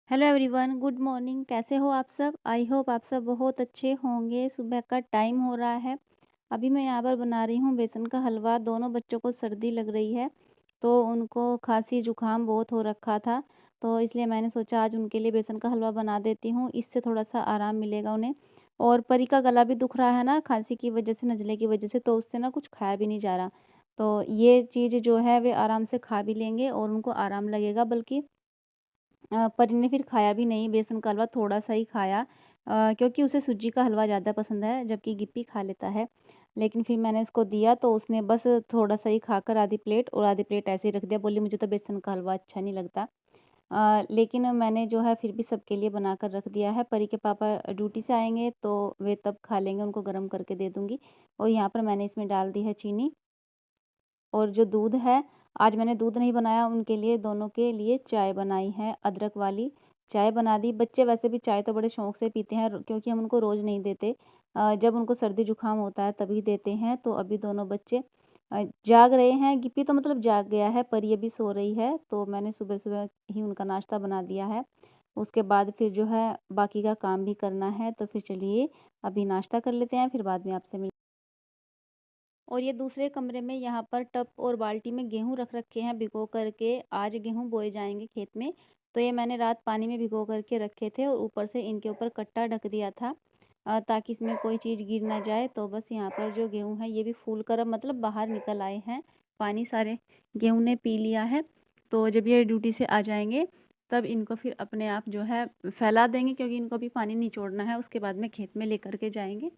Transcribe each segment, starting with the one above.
Hello everyone, good morning. कैसे हो आप सब? आई होप आप सब बहुत अच्छे होंगे। सुबह का टाइम हो रहा है। अभी मैं यहाँ पर बना रही हूँ बेसन का हलवा। दोनों बच्चों को सर्दी लग रही है, तो उनको खांसी जुकाम बहुत हो रखा था, तो इसलिए मैंने सोचा आज उनके लिए बेसन का हलवा बना देती हूँ। इससे थोड़ा सा आराम मिलेगा उन्हें। और परी का गला भी दुख रहा है ना, खांसी की वजह से, नज़ले की वजह से, तो उससे ना कुछ खाया भी नहीं जा रहा। तो ये चीज़ जो है वे आराम से खा भी लेंगे और उनको आराम लगेगा। बल्कि परी ने फिर खाया भी नहीं बेसन का हलवा, थोड़ा-सा ही खाया, क्योंकि उसे सूजी का हलवा ज़्यादा पसंद है, जबकि गिप्पी खा लेता है। लेकिन फिर मैंने उसको दिया तो उसने बस थोड़ा-सा ही खाकर आधी प्लेट, और आधी प्लेट ऐसे ही रख दिया। बोली मुझे तो बेसन का हलवा अच्छा नहीं लगता। लेकिन मैंने जो है फिर भी सबके लिए बनाकर रख दिया है। परी के पापा ड्यूटी से आएँगे तो वे तब खा लेंगे, उनको गरम करके दे दूँगी। और यहाँ पर मैंने इसमें डाल दी है चीनी। और जो दूध है, आज मैंने दूध नहीं बनाया, उनके लिए, दोनों के लिए चाय बनाई है, अदरक वाली चाय बना दी। बच्चे वैसे भी चाय तो बड़े शौक से पीते हैं, क्योंकि हम उनको रोज़ नहीं देते। जब उनको सर्दी जुकाम होता है तभी देते हैं। तो अभी दोनों बच्चे जाग रहे हैं। गिप्पी तो मतलब जाग गया है, परी अभी सो रही है। तो मैंने सुबह सुबह ही उनका नाश्ता बना दिया है। उसके बाद फिर जो है बाकी का काम भी करना है। तो फिर चलिए अभी नाश्ता कर लेते हैं, फिर बाद में आपसे मिल। और ये दूसरे कमरे में यहाँ पर टब और बाल्टी में गेहूँ रख रखे हैं भिगो करके। आज गेहूँ बोए जाएंगे खेत में। तो ये मैंने रात पानी में भिगो करके रखे थे, और ऊपर से इनके ऊपर कट्टा ढक दिया था, ताकि इसमें कोई चीज़ गिर ना जाए। तो बस यहाँ पर जो गेहूँ है ये भी फूल कर अब मतलब बाहर निकल आए हैं। पानी सारे गेहूँ ने पी लिया है। तो जब ये ड्यूटी से आ जाएंगे तब इनको फिर अपने आप जो है फैला देंगे, क्योंकि इनको भी पानी निचोड़ना है। उसके बाद में खेत में लेकर के जाएंगे।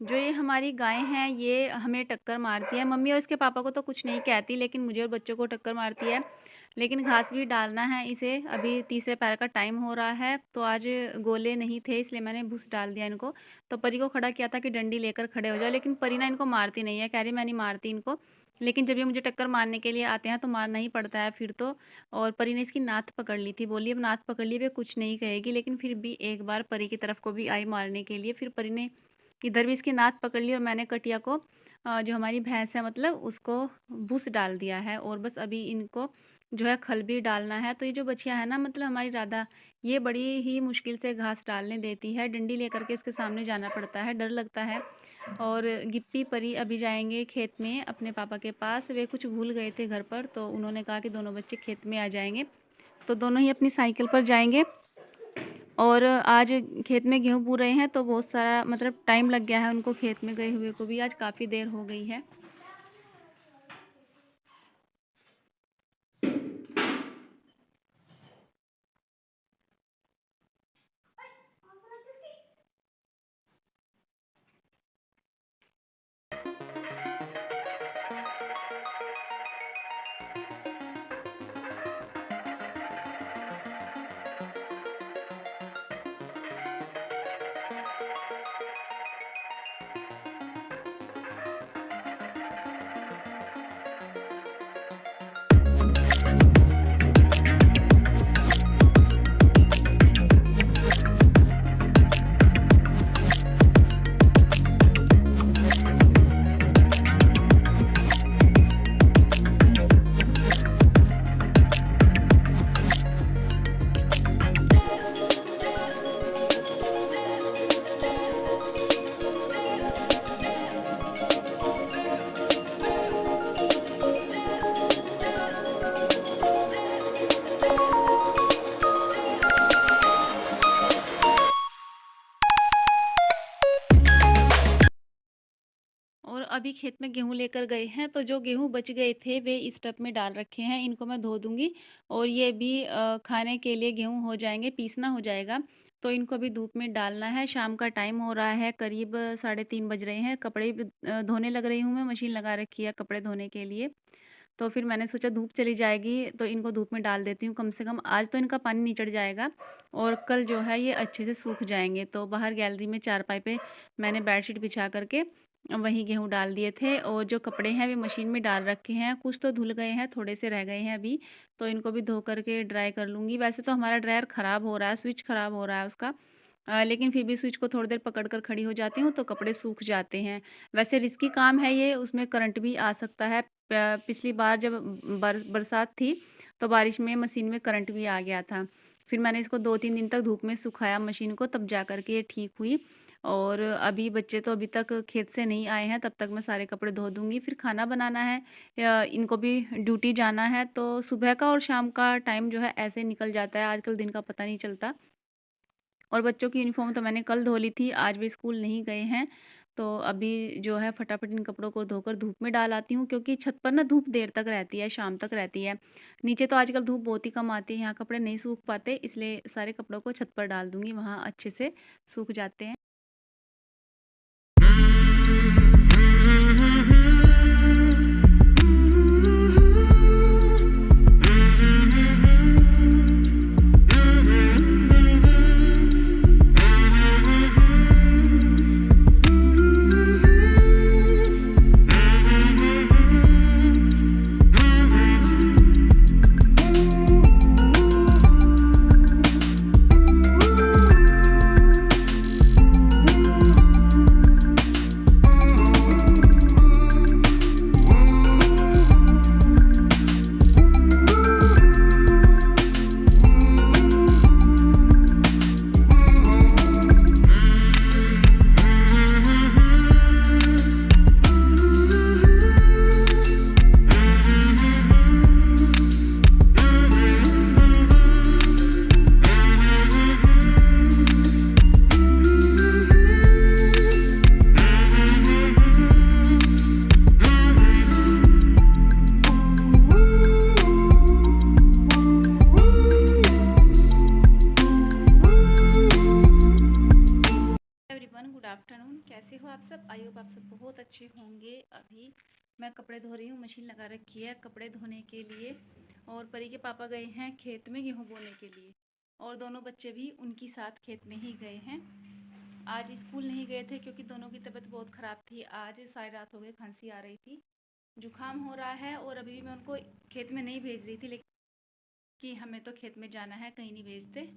जो ये हमारी गाय हैं ये हमें टक्कर मारती है। मम्मी और इसके पापा को तो कुछ नहीं कहती, लेकिन मुझे और बच्चों को टक्कर मारती है। लेकिन घास भी डालना है इसे। अभी तीसरे पैर का टाइम हो रहा है, तो आज गोले नहीं थे, इसलिए मैंने भूस डाल दिया इनको। तो परी को खड़ा किया था कि डंडी लेकर खड़े हो जाओ, लेकिन परी ना इनको मारती नहीं है, कह रही मैं नहीं मारती इनको। लेकिन जब ये मुझे टक्कर मारने के लिए आते हैं तो मारना ही पड़ता है फिर तो। और परी ने इसकी नाथ पकड़ ली थी, बोली अब नाथ पकड़ ली, वे कुछ नहीं कहेगी। लेकिन फिर भी एक बार परी की तरफ को भी आई मारने के लिए। फिर परी ने इधर भी इसकी नाक पकड़ ली, और मैंने कटिया को, जो हमारी भैंस है मतलब, उसको भूस डाल दिया है। और बस अभी इनको जो है खल भी डालना है। तो ये जो बछिया है ना, मतलब हमारी राधा, ये बड़ी ही मुश्किल से घास डालने देती है। डंडी लेकर के इसके सामने जाना पड़ता है, डर लगता है। और गिप्पी परी अभी जाएंगे खेत में अपने पापा के पास। वे कुछ भूल गए थे घर पर, तो उन्होंने कहा कि दोनों बच्चे खेत में आ जाएंगे। तो दोनों ही अपनी साइकिल पर जाएंगे। और आज खेत में गेहूँ बो रहे हैं, तो बहुत सारा मतलब टाइम लग गया है उनको खेत में गए हुए को भी। आज काफ़ी देर हो गई है। अभी खेत में गेहूँ लेकर गए हैं, तो जो गेहूँ बच गए थे वे इस टब में डाल रखे हैं। इनको मैं धो दूँगी और ये भी खाने के लिए गेहूँ हो जाएँगे, पीसना हो जाएगा। तो इनको अभी धूप में डालना है। शाम का टाइम हो रहा है, करीब 3:30 बज रहे हैं। कपड़े भी धोने लग रही हूँ मैं, मशीन लगा रखी है कपड़े धोने के लिए। तो फिर मैंने सोचा धूप चली जाएगी तो इनको धूप में डाल देती हूँ, कम से कम आज तो इनका पानी निचड़ जाएगा और कल जो है ये अच्छे से सूख जाएंगे। तो बाहर गैलरी में चारपाई पे मैंने बेडशीट बिछा करके वहीं गेहूँ डाल दिए थे और जो कपड़े हैं वे मशीन में डाल रखे हैं। कुछ तो धुल गए हैं, थोड़े से रह गए हैं अभी, तो इनको भी धो करके ड्राई कर लूँगी। वैसे तो हमारा ड्रायर ख़राब हो रहा है, स्विच ख़राब हो रहा है उसका, लेकिन फिर भी स्विच को थोड़ी देर पकड़ कर खड़ी हो जाती हूँ तो कपड़े सूख जाते हैं। वैसे रिस्की काम है ये, उसमें करंट भी आ सकता है। पिछली बार जब बरसात थी तो बारिश में मशीन में करंट भी आ गया था। फिर मैंने इसको 2-3 दिन तक धूप में सुखाया मशीन को, तब जा कर के ये ठीक हुई। और अभी बच्चे तो अभी तक खेत से नहीं आए हैं, तब तक मैं सारे कपड़े धो दूँगी। फिर खाना बनाना है, इनको भी ड्यूटी जाना है, तो सुबह का और शाम का टाइम जो है ऐसे निकल जाता है, आजकल दिन का पता नहीं चलता। और बच्चों की यूनिफ़ॉर्म तो मैंने कल धो ली थी, आज भी स्कूल नहीं गए हैं। तो अभी जो है फटाफट इन कपड़ों को धोकर धूप में डाल आती हूँ, क्योंकि छत पर ना धूप देर तक रहती है, शाम तक रहती है। नीचे तो आजकल धूप बहुत ही कम आती है, यहाँ कपड़े नहीं सूख पाते, इसलिए सारे कपड़ों को छत पर डाल दूँगी, वहाँ अच्छे से सूख जाते हैं। गुड आफ्टरनून, कैसे हो आप सब? आई होप आप सब बहुत अच्छे होंगे। अभी मैं कपड़े धो रही हूँ, मशीन लगा रखी है कपड़े धोने के लिए। और परी के पापा गए हैं खेत में गेहूँ बोने के लिए, और दोनों बच्चे भी उनकी साथ खेत में ही गए हैं। आज स्कूल नहीं गए थे क्योंकि दोनों की तबीयत बहुत ख़राब थी। आज सारी रात हो गई, खांसी आ रही थी, जुकाम हो रहा है। और अभी भी मैं उनको खेत में नहीं भेज रही थी, लेकिन कि हमें तो खेत में जाना है, कहीं नहीं भेजते,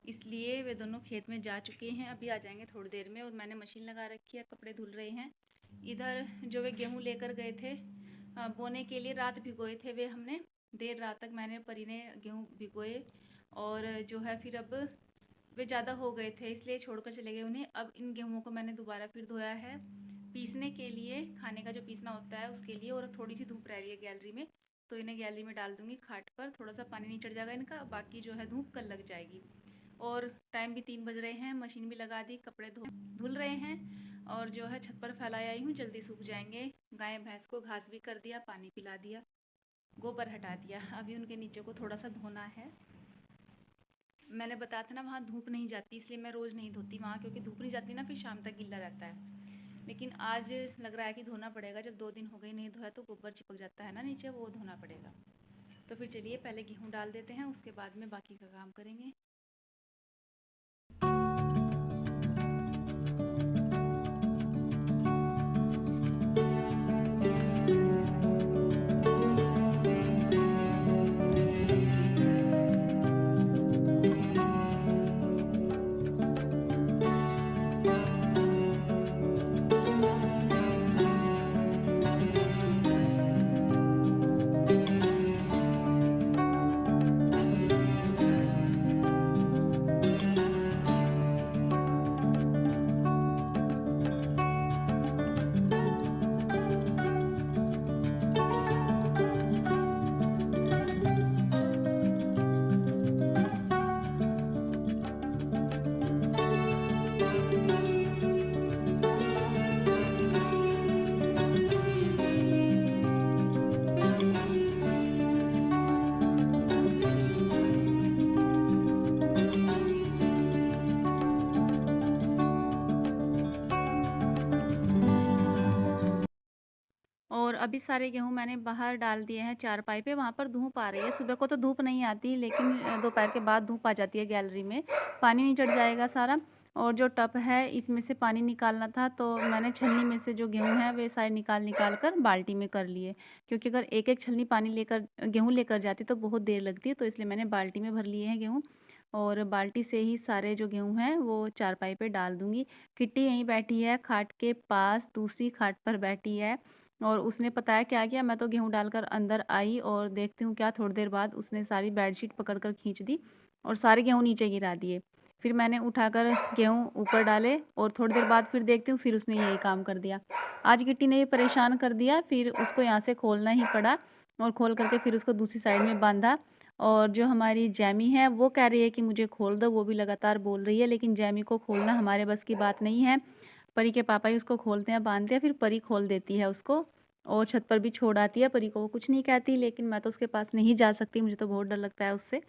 इसलिए वे दोनों खेत में जा चुके हैं। अभी आ जाएंगे थोड़ी देर में। और मैंने मशीन लगा रखी है, कपड़े धुल रहे हैं। इधर जो वे गेहूँ लेकर गए थे बोने के लिए, रात भिगोए थे वे हमने, देर रात तक मैंने परी ने गेहूँ भिगोए। और जो है फिर अब वे ज़्यादा हो गए थे, इसलिए छोड़कर चले गए उन्हें। अब इन गेहूँ को मैंने दोबारा फिर धोया है पीसने के लिए, खाने का जो पीसना होता है उसके लिए। और थोड़ी सी धूप रह रही है गैलरी में, तो इन्हें गैलरी में डाल दूँगी खाट पर, थोड़ा सा पानी नहीं चढ़ जाएगा इनका, बाकी जो है धूप कल लग जाएगी। और टाइम भी 3 बज रहे हैं, मशीन भी लगा दी, कपड़े धुल रहे हैं। और जो है छत पर फैलाया आई हूँ, जल्दी सूख जाएंगे। गाय भैंस को घास भी कर दिया, पानी पिला दिया, गोबर हटा दिया। अभी उनके नीचे को थोड़ा सा धोना है। मैंने बताया था ना वहाँ धूप नहीं जाती, इसलिए मैं रोज़ नहीं धोती वहाँ, क्योंकि धूप नहीं जाती ना फिर शाम तक गिल्ला रहता है। लेकिन आज लग रहा है कि धोना पड़ेगा, जब 2 दिन हो गए नहीं धोया तो गोबर चिपक जाता है ना नीचे, वो धोना पड़ेगा। तो फिर चलिए पहले गेहूँ डाल देते हैं, उसके बाद में बाकी का काम करेंगे। अभी सारे गेहूँ मैंने बाहर डाल दिए हैं चारपाई पे, वहाँ पर धूप आ रही है। सुबह को तो धूप नहीं आती, लेकिन दोपहर के बाद धूप आ जाती है गैलरी में। पानी नहीं चढ़ जाएगा सारा। और जो टब है इसमें से पानी निकालना था, तो मैंने छलनी में से जो गेहूँ है वे सारे निकाल कर बाल्टी में कर लिए, क्योंकि अगर एक एक छलनी पानी लेकर गेहूँ लेकर जाती तो बहुत देर लगती है, तो इसलिए मैंने बाल्टी में भर लिए हैं गेहूँ। और बाल्टी से ही सारे जो गेहूँ हैं वो चारपाई पे डाल दूँगी। किट्टी यहीं बैठी है खाट के पास, दूसरी खाट पर बैठी है, और उसने पता है क्या किया, मैं तो गेहूँ डालकर अंदर आई और देखती हूँ क्या, थोड़ी देर बाद उसने सारी बेडशीट पकड़कर खींच दी और सारे गेहूँ नीचे गिरा दिए। फिर मैंने उठाकर गेहूँ ऊपर डाले और थोड़ी देर बाद फिर देखती हूँ, फिर उसने यही काम कर दिया। आज गिट्टी ने ये परेशान कर दिया, फिर उसको यहाँ से खोलना ही पड़ा और खोल करके फिर उसको दूसरी साइड में बांधा। और जो हमारी जैमी है वो कह रही है कि मुझे खोल दो, वो भी लगातार बोल रही है, लेकिन जैमी को खोलना हमारे बस की बात नहीं है। परी के पापा ही उसको खोलते हैं, बांधते हैं, फिर परी खोल देती है उसको और छत पर भी छोड़ आती है। परी को वो कुछ नहीं कहती, लेकिन मैं तो उसके पास नहीं जा सकती, मुझे तो बहुत डर लगता है उससे।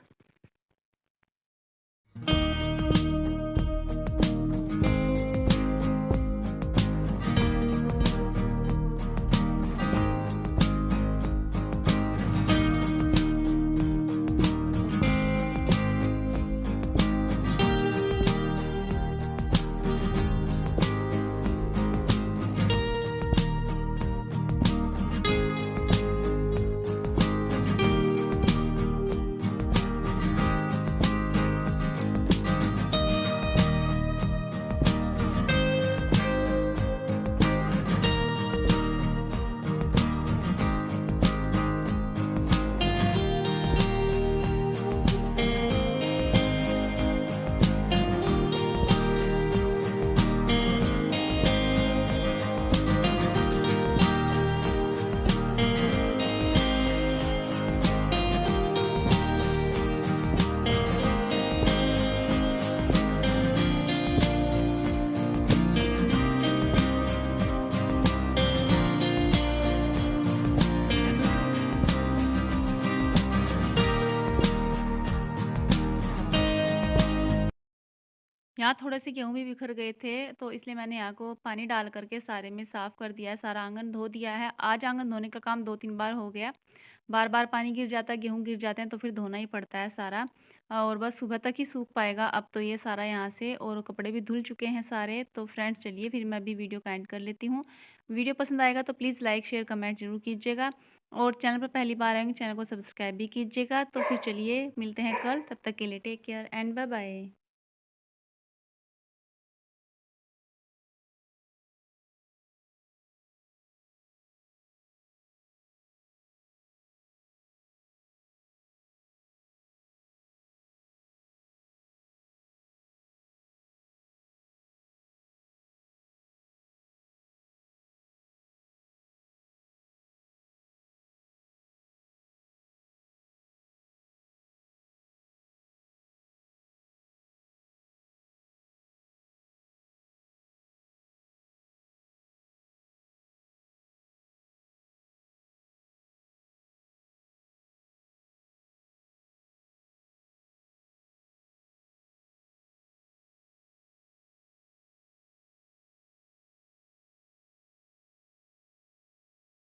यहाँ थोड़े से गेहूँ भी बिखर गए थे, तो इसलिए मैंने यहाँ को पानी डाल करके सारे में साफ़ कर दिया है, सारा आंगन धो दिया है। आज आंगन धोने का काम 2-3 बार हो गया। बार-बार पानी गिर जाता है, गेहूँ गिर जाते हैं, तो फिर धोना ही पड़ता है सारा। और बस सुबह तक ही सूख पाएगा अब तो ये सारा यहाँ से, और कपड़े भी धुल चुके हैं सारे। तो फ्रेंड्स चलिए फिर मैं भी वीडियो का एंड कर लेती हूँ। वीडियो पसंद आएगा तो प्लीज़ लाइक, शेयर, कमेंट ज़रूर कीजिएगा, और चैनल पर पहली बार आएँगे चैनल को सब्सक्राइब भी कीजिएगा। तो फिर चलिए मिलते हैं कल, तब तक के लिए take care and bye bye.